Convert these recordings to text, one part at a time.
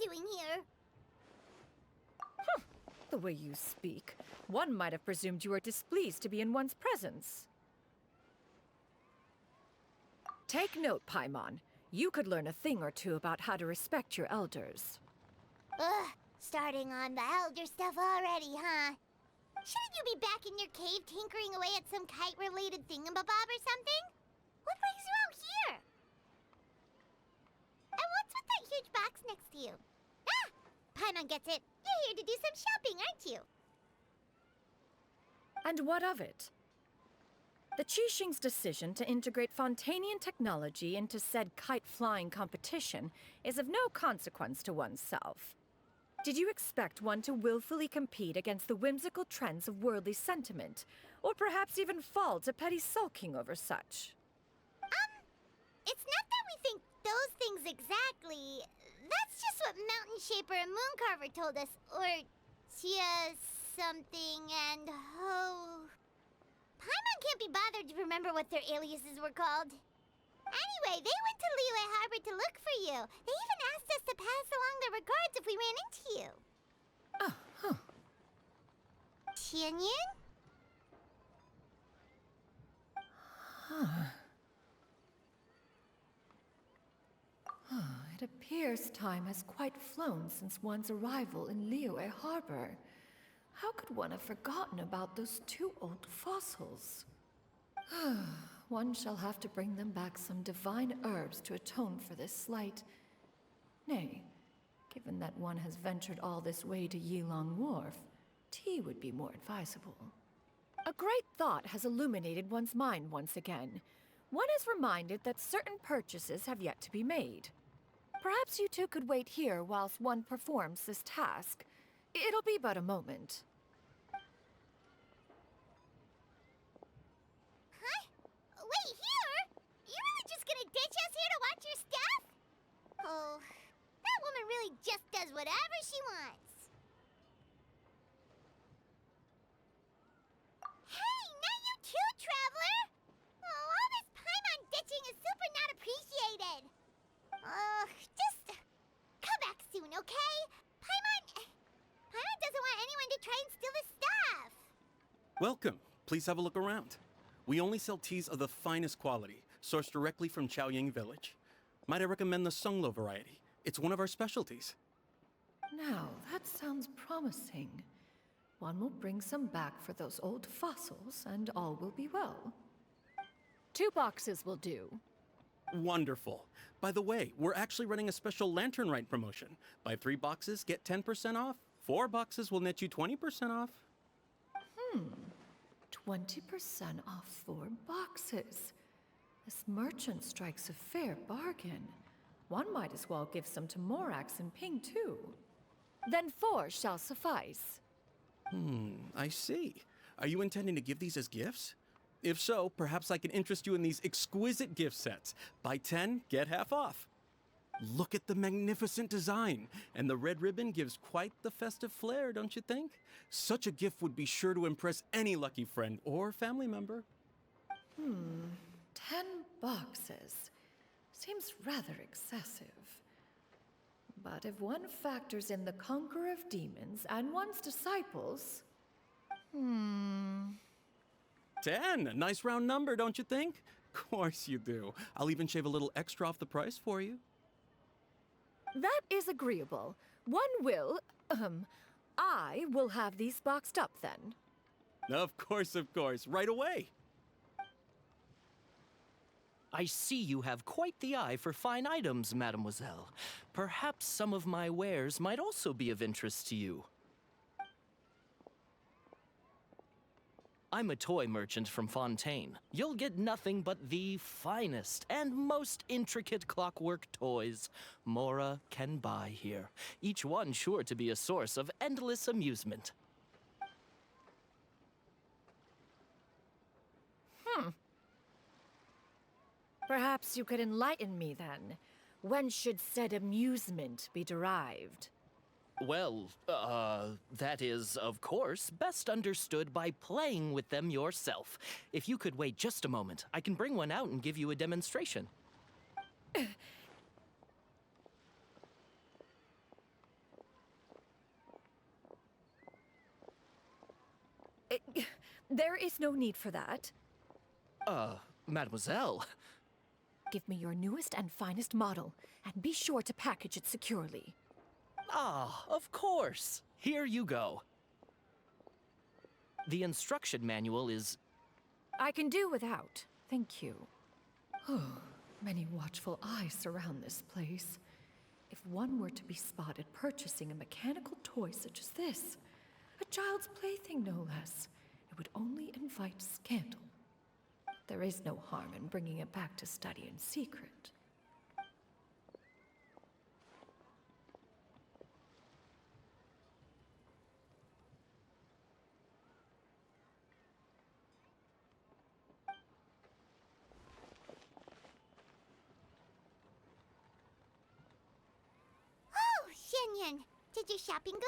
doing here? The way you speak, one might have presumed you were displeased to be in one's presence. Take note, Paimon. You could learn a thing or two about how to respect your elders. Ugh, starting on the elder stuff already, huh? Shouldn't you be back in your cave tinkering away at some kite-related thingamabob or something? What brings you out here? And what's with that huge box next to you? Ah! Paimon gets it. You're here to do some shopping, aren't you? And what of it? The Qixing's decision to integrate Fontanian technology into said kite-flying competition is of no consequence to oneself. Did you expect one to willfully compete against the whimsical trends of worldly sentiment, or perhaps even fall to petty sulking over such? It's not that we think those things exactly. That's just what Mountain Shaper and Mooncarver told us. Or Chia something and Ho. Paimon can't be bothered to remember what their aliases were called. Anyway, they went to Liyue Harbor to look for you. They even asked us to pass along their regards if we ran into you. Oh, huh. Xianyun? It appears time has quite flown since one's arrival in Liyue Harbor. How could one have forgotten about those two old fossils? One shall have to bring them back some divine herbs to atone for this slight. Nay, given that one has ventured all this way to Yilong Wharf, tea would be more advisable. A great thought has illuminated one's mind once again. One is reminded that certain purchases have yet to be made. Perhaps you two could wait here whilst one performs this task. It'll be but a moment. Huh? Wait, here? You really just gonna ditch us here to watch your stuff? Oh, that woman really just does whatever she wants. Hey, not you too, Traveler! Oh, all this Paimon ditching is super not appreciated. Just come back soon, okay? Paimon doesn't want anyone to try and steal his stuff. Welcome. Please have a look around. We only sell teas of the finest quality, sourced directly from Chaoying Village. Might I recommend the Songlo variety? It's one of our specialties. Now, that sounds promising. One will bring some back for those old fossils, and all will be well. 2 boxes will do. Wonderful. By the way, we're actually running a special Lantern Rite promotion. Buy 3 boxes, get 10% off. 4 boxes will net you 20% off. 20% off 4 boxes. This merchant strikes a fair bargain. One might as well give some to Morax and Ping, too. Then 4 shall suffice. I see. Are you intending to give these as gifts? If so, perhaps I can interest you in these exquisite gift sets. Buy 10, get half off. Look at the magnificent design, and the red ribbon gives quite the festive flair, don't you think? Such a gift would be sure to impress any lucky friend or family member. 10 boxes. Seems rather excessive. But if one factors in the Conqueror of Demons and one's disciples... 10, a nice round number, don't you think? Of course you do. I'll even shave a little extra off the price for you. That is agreeable. I will have these boxed up then. Of course, right away. I see you have quite the eye for fine items, mademoiselle. Perhaps some of my wares might also be of interest to you. I'm a toy merchant from Fontaine. You'll get nothing but the finest and most intricate clockwork toys Mora can buy here. Each one sure to be a source of endless amusement. Perhaps you could enlighten me then. When should said amusement be derived? Well, that is, of course, best understood by playing with them yourself. If you could wait just a moment, I can bring one out and give you a demonstration. There is no need for that. Mademoiselle. Give me your newest and finest model, and be sure to package it securely. Ah, of course. Here you go. The instruction manual is... I can do without, thank you. Oh, many watchful eyes surround this place. If one were to be spotted purchasing a mechanical toy such as this, a child's plaything no less, it would only invite scandal. There is no harm in bringing it back to study in secret. Oh, Xianyun, did your shopping go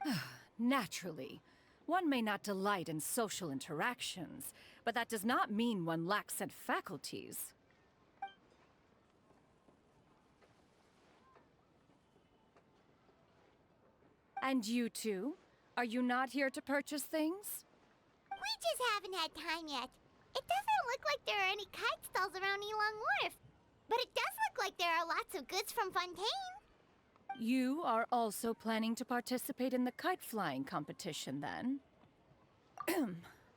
smoothly? Naturally, one may not delight in social interactions, but that does not mean one lacks said faculties. And you two? Are you not here to purchase things? We just haven't had time yet. It doesn't look like there are any kite stalls around Elong Wharf, but it does look like there are lots of goods from Fontaine. You are also planning to participate in the kite flying competition, then?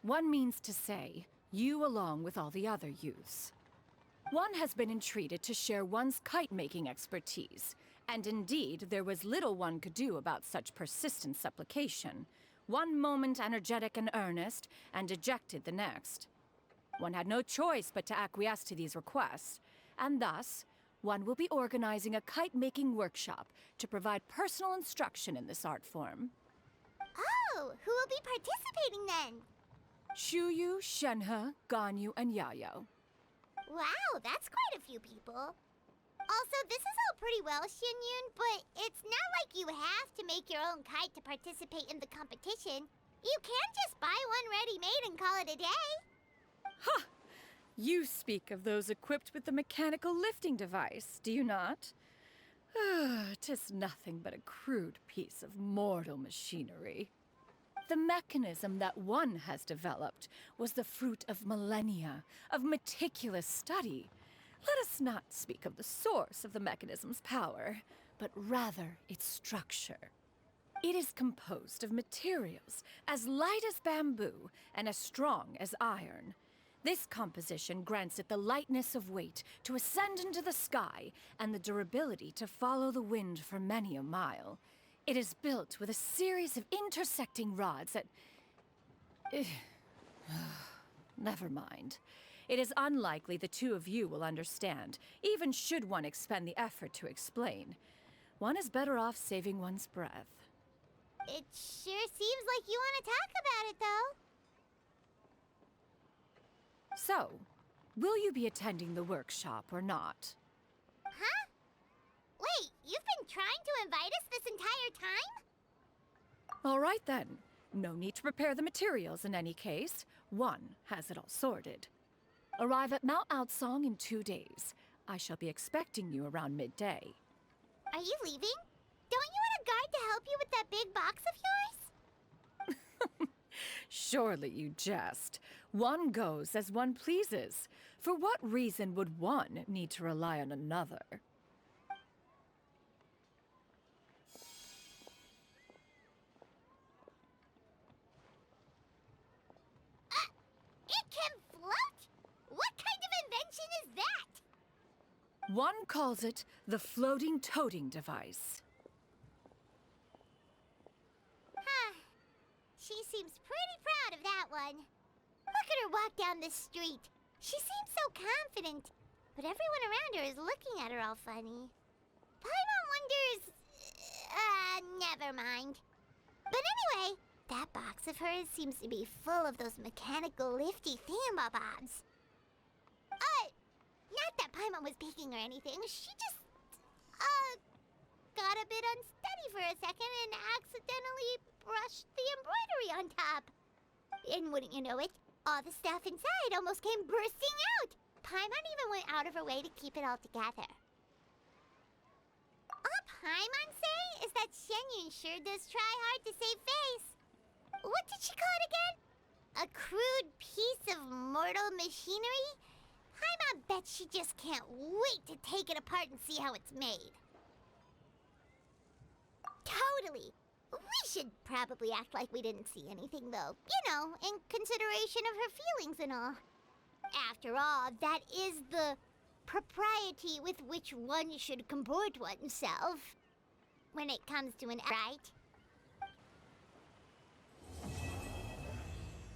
One means to say, you along with all the other youths. One has been entreated to share one's kite-making expertise, and indeed, there was little one could do about such persistent supplication. One moment energetic and earnest, and dejected the next. One had no choice but to acquiesce to these requests, and thus, one will be organizing a kite-making workshop to provide personal instruction in this art form. Oh, who will be participating then? Shuyu, Shenhe, Ganyu, and Yayo. Wow, that's quite a few people. Also, this is all pretty well, Xianyun, but it's not like you have to make your own kite to participate in the competition. You can just buy one ready-made and call it a day. Ha! You speak of those equipped with the mechanical lifting device, do you not? 'Tis nothing but a crude piece of mortal machinery. The mechanism that one has developed was the fruit of millennia of meticulous study. Let us not speak of the source of the mechanism's power, but rather its structure. It is composed of materials as light as bamboo and as strong as iron. This composition grants it the lightness of weight to ascend into the sky and the durability to follow the wind for many a mile. It is built with a series of intersecting rods that... Never mind. It is unlikely the two of you will understand, even should one expend the effort to explain. One is better off saving one's breath. It sure seems like you want to talk about it, though. So, will you be attending the workshop or not? Huh? Wait, you've been trying to invite us this entire time? All right then. No need to prepare the materials in any case. One has it all sorted. Arrive at Mount Outsong in 2 days. I shall be expecting you around midday. Are you leaving? Don't you want a guard to help you with that big box of yours? Surely you jest. One goes as one pleases. For what reason would one need to rely on another? It can float? What kind of invention is that? One calls it the floating toting device. Huh. She seems pretty proud of that one. Look at her walk down the street. She seems so confident, but everyone around her is looking at her all funny. Paimon wonders... never mind. But anyway, that box of hers seems to be full of those mechanical lifty thingamabobs. Not that Paimon was peeking or anything. She just, got a bit unsteady for a second and accidentally brushed the embroidery on top. And wouldn't you know it, all the stuff inside almost came bursting out. Paimon even went out of her way to keep it all together. All Paimon say is that Xianyun sure does try hard to save face. What did she call it again? a crude piece of mortal machinery, Paimon bet she just can't wait to take it apart and see how it's made. Totally. We should probably act like we didn't see anything, though. You know, in consideration of her feelings and all. After all, that is the propriety with which one should comport oneself when it comes to an right.